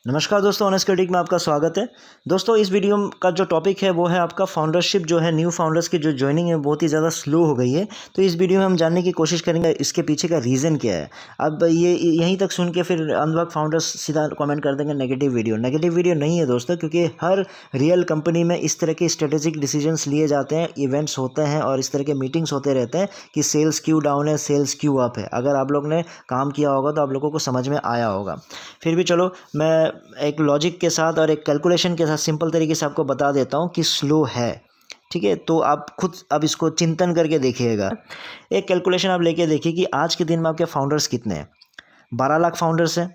नमस्कार दोस्तों, honest critic में आपका स्वागत है। दोस्तों, इस वीडियो का जो टॉपिक है वो है आपका फाउंडरशिप जो है, न्यू फाउंडर्स की जो ज्वाइनिंग है बहुत ही ज़्यादा स्लो हो गई है। तो इस वीडियो में हम जानने की कोशिश करेंगे इसके पीछे का रीज़न क्या है। अब ये यहीं तक सुन के फिर अनलॉक फाउंडर्स सीधा कमेंट कर देंगे नेगेटिव वीडियो नहीं है दोस्तों, क्योंकि हर रियल कंपनी में इस तरह के स्ट्रेटेजिक डिसीजंस लिए जाते हैं, इवेंट्स होते हैं और इस तरह के मीटिंग्स होते रहते हैं कि सेल्स क्यों डाउन है, सेल्स क्यों अप है। अगर आप लोग ने काम किया होगा तो आप लोगों को समझ में आया होगा। फिर भी चलो, मैं एक लॉजिक के साथ और एक कैलकुलेशन के साथ सिंपल तरीके से आपको बता देता हूँ कि स्लो है। ठीक है, तो आप खुद अब इसको चिंतन करके देखिएगा। एक कैलकुलेशन आप लेके देखिए कि आज के दिन में आपके फाउंडर्स कितने हैं। 12 लाख फाउंडर्स हैं।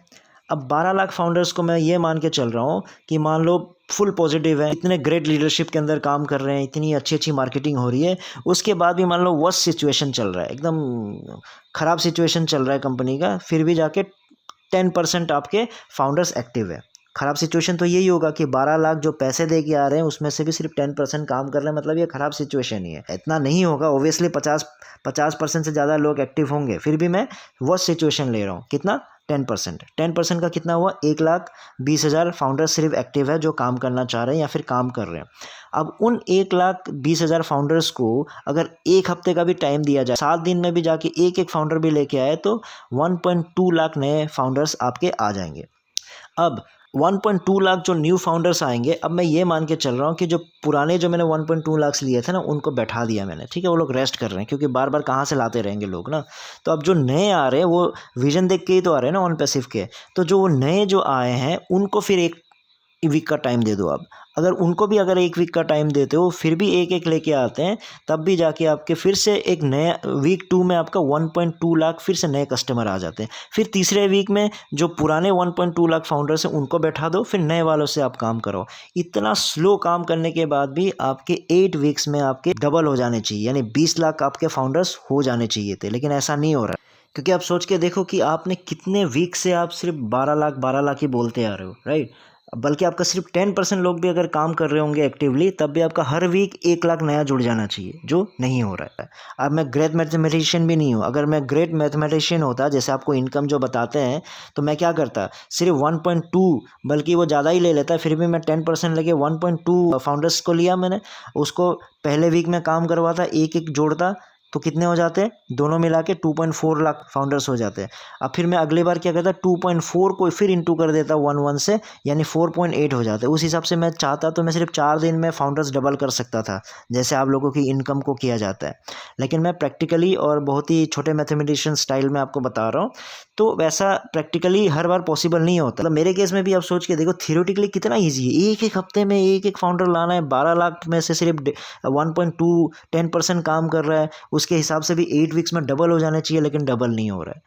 अब 12 लाख फाउंडर्स को मैं ये मान के चल रहा हूँ कि मान लो फुल पॉजिटिव है, इतने ग्रेट लीडरशिप के अंदर काम कर रहे हैं, इतनी अच्छी अच्छी मार्केटिंग हो रही है, उसके बाद भी मान लो वर्स्ट सिचुएशन चल रहा है, एकदम ख़राब सिचुएशन चल रहा है कंपनी का, फिर भी जाके 10% आपके फाउंडर्स एक्टिव है। ख़राब सिचुएशन तो यही होगा कि 12 लाख जो पैसे दे के आ रहे हैं उसमें से भी सिर्फ 10% काम कर रहे हैं, मतलब ये ख़राब सिचुएशन ही है। इतना नहीं होगा ऑब्वियसली, 50% से ज़्यादा लोग एक्टिव होंगे, फिर भी मैं वर्स्ट सिचुएशन ले रहा हूँ। कितना? 10% का कितना हुआ? 1,20,000 फाउंडर्स सिर्फ एक्टिव है जो काम करना चाह रहे हैं या फिर काम कर रहे हैं। अब उन 1,20,000 फाउंडर्स को अगर एक हफ्ते का भी टाइम दिया जाए, 7 दिन में भी जाके एक एक फाउंडर भी लेके आए, तो 1.2 लाख नए फाउंडर्स आपके आ जाएंगे। अब 1.2 लाख जो न्यू फाउंडर्स आएंगे, अब मैं ये मान के चल रहा हूँ कि जो पुराने जो मैंने 1.2 लाख लिए थे ना, उनको बैठा दिया मैंने। ठीक है, वो लोग रेस्ट कर रहे हैं, क्योंकि बार बार कहाँ से लाते रहेंगे लोग ना। तो अब जो नए आ रहे हैं वो विजन देख के ही तो आ रहे हैं ना, ऑन पैसिव के। तो जो वो नए जो आए हैं उनको फिर एक वीक का टाइम दे दो। अब अगर उनको भी अगर एक वीक का टाइम देते हो, फिर भी एक एक लेके आते हैं, तब भी जाके आपके फिर से एक नया वीक 2 में आपका 1.2 लाख फिर से नए कस्टमर आ जाते हैं। फिर तीसरे वीक में जो पुराने 1.2 लाख फाउंडर्स हैं उनको बैठा दो, फिर नए वालों से आप काम करो। इतना स्लो काम करने के बाद भी आपके 8 वीक्स में आपके डबल हो जाने चाहिए, यानी 20 लाख आपके फाउंडर्स हो जाने चाहिए थे, लेकिन ऐसा नहीं हो रहा है। क्योंकि आप सोच के देखो कि आपने कितने वीक से आप सिर्फ 12 लाख ही बोलते आ रहे हो, राइट। बल्कि आपका सिर्फ 10% लोग भी अगर काम कर रहे होंगे एक्टिवली, तब भी आपका हर वीक 1 लाख नया जुड़ जाना चाहिए, जो नहीं हो रहा है। अब मैं ग्रेट मैथमेटिशियन भी नहीं हूँ। अगर मैं ग्रेट मैथमेटिशियन होता, जैसे आपको इनकम जो बताते हैं, तो मैं क्या करता, सिर्फ 1.2, बल्कि वो ज़्यादा ही ले लेता। फिर भी मैं 10% लेके 1.2 फाउंडर्स को लिया मैंने, उसको पहले वीक में काम करवाता, एक एक जोड़ता, तो कितने हो जाते हैं? दोनों मिला के 2.4 लाख फाउंडर्स हो जाते हैं। अब फिर मैं अगली बार क्या करता, 2.4 को फिर इंटू कर देता 1 से, यानी 4.8 हो जाते हैं। उस हिसाब से मैं चाहता तो मैं सिर्फ 4 दिन में फाउंडर्स डबल कर सकता था, जैसे आप लोगों की इनकम को किया जाता है। लेकिन मैं प्रैक्टिकली और बहुत ही छोटे मैथमेटिशियन स्टाइल में आपको बता रहा हूँ, तो वैसा प्रैक्टिकली हर बार पॉसिबल नहीं होता। मतलब मेरे केस में भी आप सोच के देखो, थियोरेटिकली कितना ईजी है। एक एक हफ्ते में एक एक फाउंडर लाना है। 12 लाख में से सिर्फ 1.2 10% काम कर रहा है, उसके हिसाब से भी 8 वीक्स में डबल हो जाना चाहिए, लेकिन डबल नहीं हो रहा है।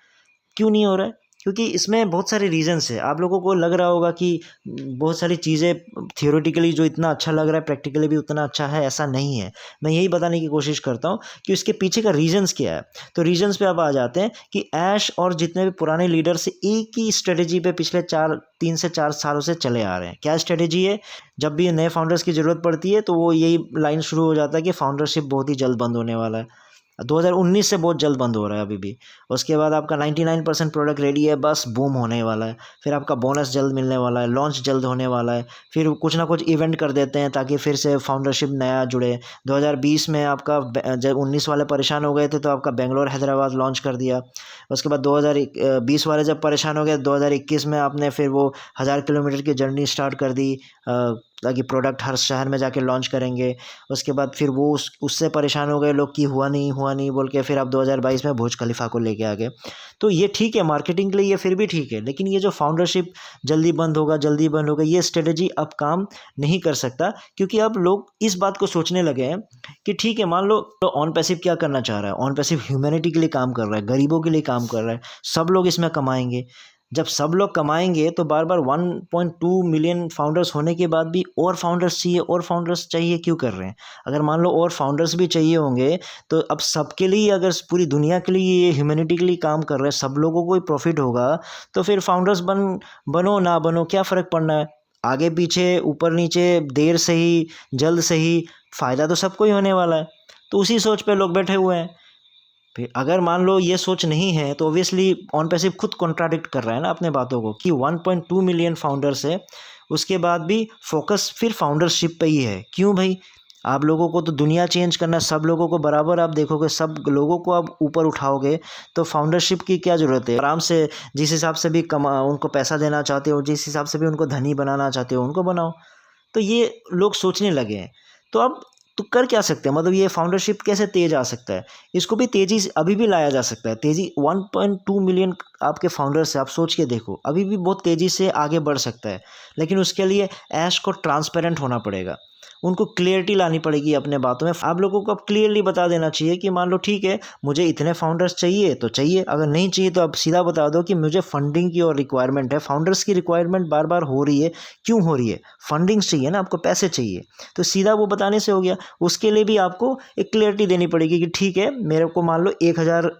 क्यों नहीं हो रहा है? क्योंकि इसमें बहुत सारे रीजंस है। आप लोगों को लग रहा होगा कि बहुत सारी चीज़ें थियोरेटिकली जो इतना अच्छा लग रहा है प्रैक्टिकली भी उतना अच्छा है, ऐसा नहीं है। मैं यही बताने की कोशिश करता हूँ कि इसके पीछे का रीजंस क्या है। तो रीजंस पे अब आ जाते हैं कि ऐश और जितने भी पुराने लीडर्स एक ही स्ट्रेटेजी पे पिछले 3 से 4 सालों से चले आ रहे हैं। क्या स्ट्रेटेजी है? जब भी नए फाउंडर्स की ज़रूरत पड़ती है तो वो यही लाइन शुरू हो जाता है कि फाउंडरशिप बहुत ही जल्द बंद होने वाला है। 2019 से बहुत जल्द बंद हो रहा है अभी भी। उसके बाद आपका 99% प्रोडक्ट रेडी है, बस बूम होने वाला है। फिर आपका बोनस जल्द मिलने वाला है, लॉन्च जल्द होने वाला है। फिर कुछ ना कुछ इवेंट कर देते हैं ताकि फिर से फाउंडरशिप नया जुड़े। 2020 में आपका जब 19 वाले परेशान हो गए थे तो आपका बेंगलोर हैदराबाद लॉन्च कर दिया। उसके बाद 2020 वाले जब परेशान हो गए, 2021 में आपने फिर वो 1000 किलोमीटर की जर्नी स्टार्ट कर दी, ताकि प्रोडक्ट हर शहर में जाके लॉन्च करेंगे। उसके बाद फिर वो उससे परेशान हो गए लोग कि हुआ नहीं बोल के, फिर आप 2022 में बुर्ज खलीफा को लेके आ गए। तो ये ठीक है, मार्केटिंग के लिए ये फिर भी ठीक है, लेकिन ये जो फाउंडरशिप जल्दी बंद होगा, ये स्ट्रेटजी अब काम नहीं कर सकता। क्योंकि अब लोग इस बात को सोचने लगे हैं कि ठीक है, मान लो तो ऑन पैसिव क्या करना चाह रहा है, ऑन पैसिव ह्यूमैनिटी के लिए काम कर रहा है, गरीबों के लिए काम कर रहा है, सब लोग इसमें कमाएंगे। जब सब लोग कमाएंगे तो बार बार 1.2 मिलियन फाउंडर्स होने के बाद भी और फाउंडर्स चाहिए क्यों कर रहे हैं? अगर मान लो और फाउंडर्स भी चाहिए होंगे, तो अब सबके लिए, अगर पूरी दुनिया के लिए, ये ह्यूमैनिटी के लिए काम कर रहे हैं, सब लोगों को ही प्रॉफिट होगा, तो फिर फाउंडर्स बनो ना बनो क्या फ़र्क पड़ना है? आगे पीछे ऊपर नीचे, देर से ही जल्द से ही, फ़ायदा तो सबको ही होने वाला है। तो उसी सोच पे लोग बैठे हुए हैं। फिर अगर मान लो ये सोच नहीं है तो ऑब्वियसली ऑन पैसिव खुद कॉन्ट्राडिक्ट कर रहा है ना अपने बातों को कि 1.2 मिलियन फाउंडर्स है, उसके बाद भी फोकस फिर फाउंडरशिप पे ही है। क्यों भाई? आप लोगों को तो दुनिया चेंज करना है, सब लोगों को बराबर आप देखोगे, सब लोगों को आप ऊपर उठाओगे, तो फाउंडरशिप की क्या ज़रूरत है? आराम से जिस हिसाब से भी उनको पैसा देना चाहते हो, जिस हिसाब से भी उनको धनी बनाना चाहते हो, उनको बनाओ। तो ये लोग सोचने लगे हैं। तो अब तो कर क्या सकते हैं, मतलब ये फाउंडरशिप कैसे तेज आ सकता है? इसको भी तेजी से अभी भी लाया जा सकता है। तेजी 1.2 मिलियन आपके फाउंडर्स है, आप सोच के देखो, अभी भी बहुत तेजी से आगे बढ़ सकता है। लेकिन उसके लिए ऐश को ट्रांसपेरेंट होना पड़ेगा, उनको क्लियरिटी लानी पड़ेगी अपने बातों में। आप लोगों को अब क्लियरली बता देना चाहिए कि मान लो ठीक है, मुझे इतने फाउंडर्स चाहिए तो चाहिए, अगर नहीं चाहिए तो अब सीधा बता दो कि मुझे फंडिंग की और रिक्वायरमेंट है। फाउंडर्स की रिक्वायरमेंट बार बार हो रही है, क्यों हो रही है? फंडिंग चाहिए ना, आपको पैसे चाहिए, तो सीधा वो बताने से हो गया। उसके लिए भी आपको एक क्लियरिटी देनी पड़ेगी कि ठीक है, मेरे को मान लो 1,000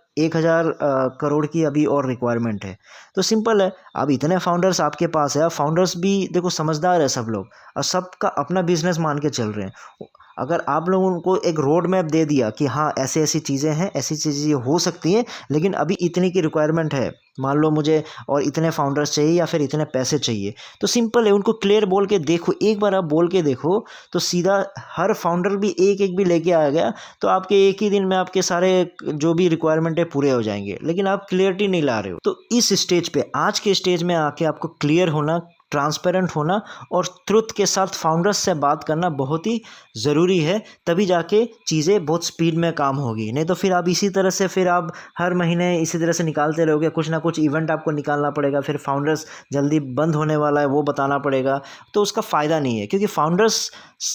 करोड़ की अभी और रिक्वायरमेंट है। तो सिंपल है, अब इतने फाउंडर्स आपके पास है, अब फाउंडर्स भी देखो समझदार है सब लोग, और सबका अपना बिजनेस मान के चल रहे हैं। अगर आप लोगों को एक रोड मैप दे दिया कि हाँ ऐसे ऐसी चीज़ें हैं, ऐसी चीज़ें हो सकती हैं, लेकिन अभी इतनी की रिक्वायरमेंट है, मान लो मुझे और इतने फाउंडर्स चाहिए या फिर इतने पैसे चाहिए, तो सिंपल है, उनको क्लियर बोल के देखो, एक बार आप बोल के देखो, तो सीधा हर फाउंडर भी एक एक भी लेके आ गया, तो आपके एक ही दिन में आपके सारे जो भी रिक्वायरमेंट है पूरे हो जाएंगे। लेकिन आप क्लियरिटी नहीं ला रहे हो। तो इस स्टेज पे, आज के स्टेज में आके आपको क्लियर होना, ट्रांसपेरेंट होना और ट्रुथ के साथ फाउंडर्स से बात करना बहुत ही ज़रूरी है। तभी जाके चीज़ें बहुत स्पीड में काम होगी, नहीं तो फिर आप इसी तरह से फिर आप हर महीने इसी तरह से निकालते रहोगे, कुछ ना कुछ इवेंट आपको निकालना पड़ेगा, फिर फाउंडर्स जल्दी बंद होने वाला है वो बताना पड़ेगा, तो उसका फ़ायदा नहीं है। क्योंकि फाउंडर्स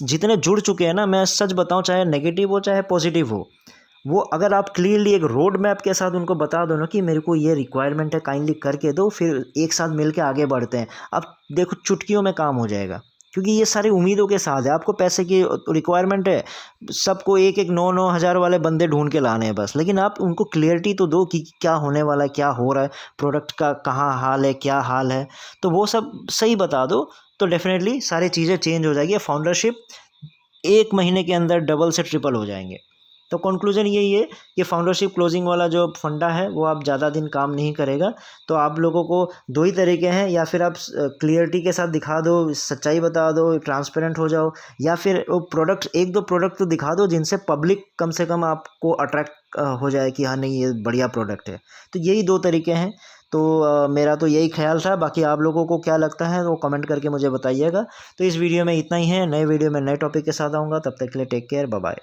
जितने जुड़ चुके हैं ना, मैं सच बताऊँ, चाहे नेगेटिव हो चाहे पॉजिटिव हो, वो अगर आप क्लियरली एक रोड मैप के साथ उनको बता दो ना कि मेरे को ये रिक्वायरमेंट है, काइंडली करके दो, फिर एक साथ मिल के आगे बढ़ते हैं। अब देखो चुटकियों में काम हो जाएगा, क्योंकि ये सारी उम्मीदों के साथ है। आपको पैसे की रिक्वायरमेंट है, सबको एक एक 9-9 हज़ार वाले बंदे ढूंढ के लाने हैं बस, लेकिन आप उनको क्लियरिटी तो दो कि क्या होने वाला है, क्या हो रहा है, प्रोडक्ट का कहाँ हाल है, क्या हाल है, तो वो सब सही बता दो, तो डेफिनेटली सारी चीज़ें चेंज हो जाएगी। फाउंडरशिप 1 महीने के अंदर डबल से ट्रिपल हो जाएंगे। तो कंक्लूजन यही है कि फाउंडरशिप क्लोजिंग वाला जो फंडा है वो आप ज़्यादा दिन काम नहीं करेगा। तो आप लोगों को दो ही तरीके हैं, या फिर आप क्लियरिटी के साथ दिखा दो, सच्चाई बता दो, ट्रांसपेरेंट हो जाओ, या फिर वो प्रोडक्ट, एक दो प्रोडक्ट तो दिखा दो जिनसे पब्लिक कम से कम आपको अट्रैक्ट हो जाए कि हाँ नहीं ये बढ़िया प्रोडक्ट है। तो यही दो तरीके हैं। तो मेरा तो यही ख्याल था, बाकी आप लोगों को क्या लगता है वो कमेंट करके मुझे बताइएगा। तो इस वीडियो में इतना ही है, नए वीडियो में नए टॉपिक के साथ आऊँगा, तब तक के लिए टेक केयर, बाय बाय।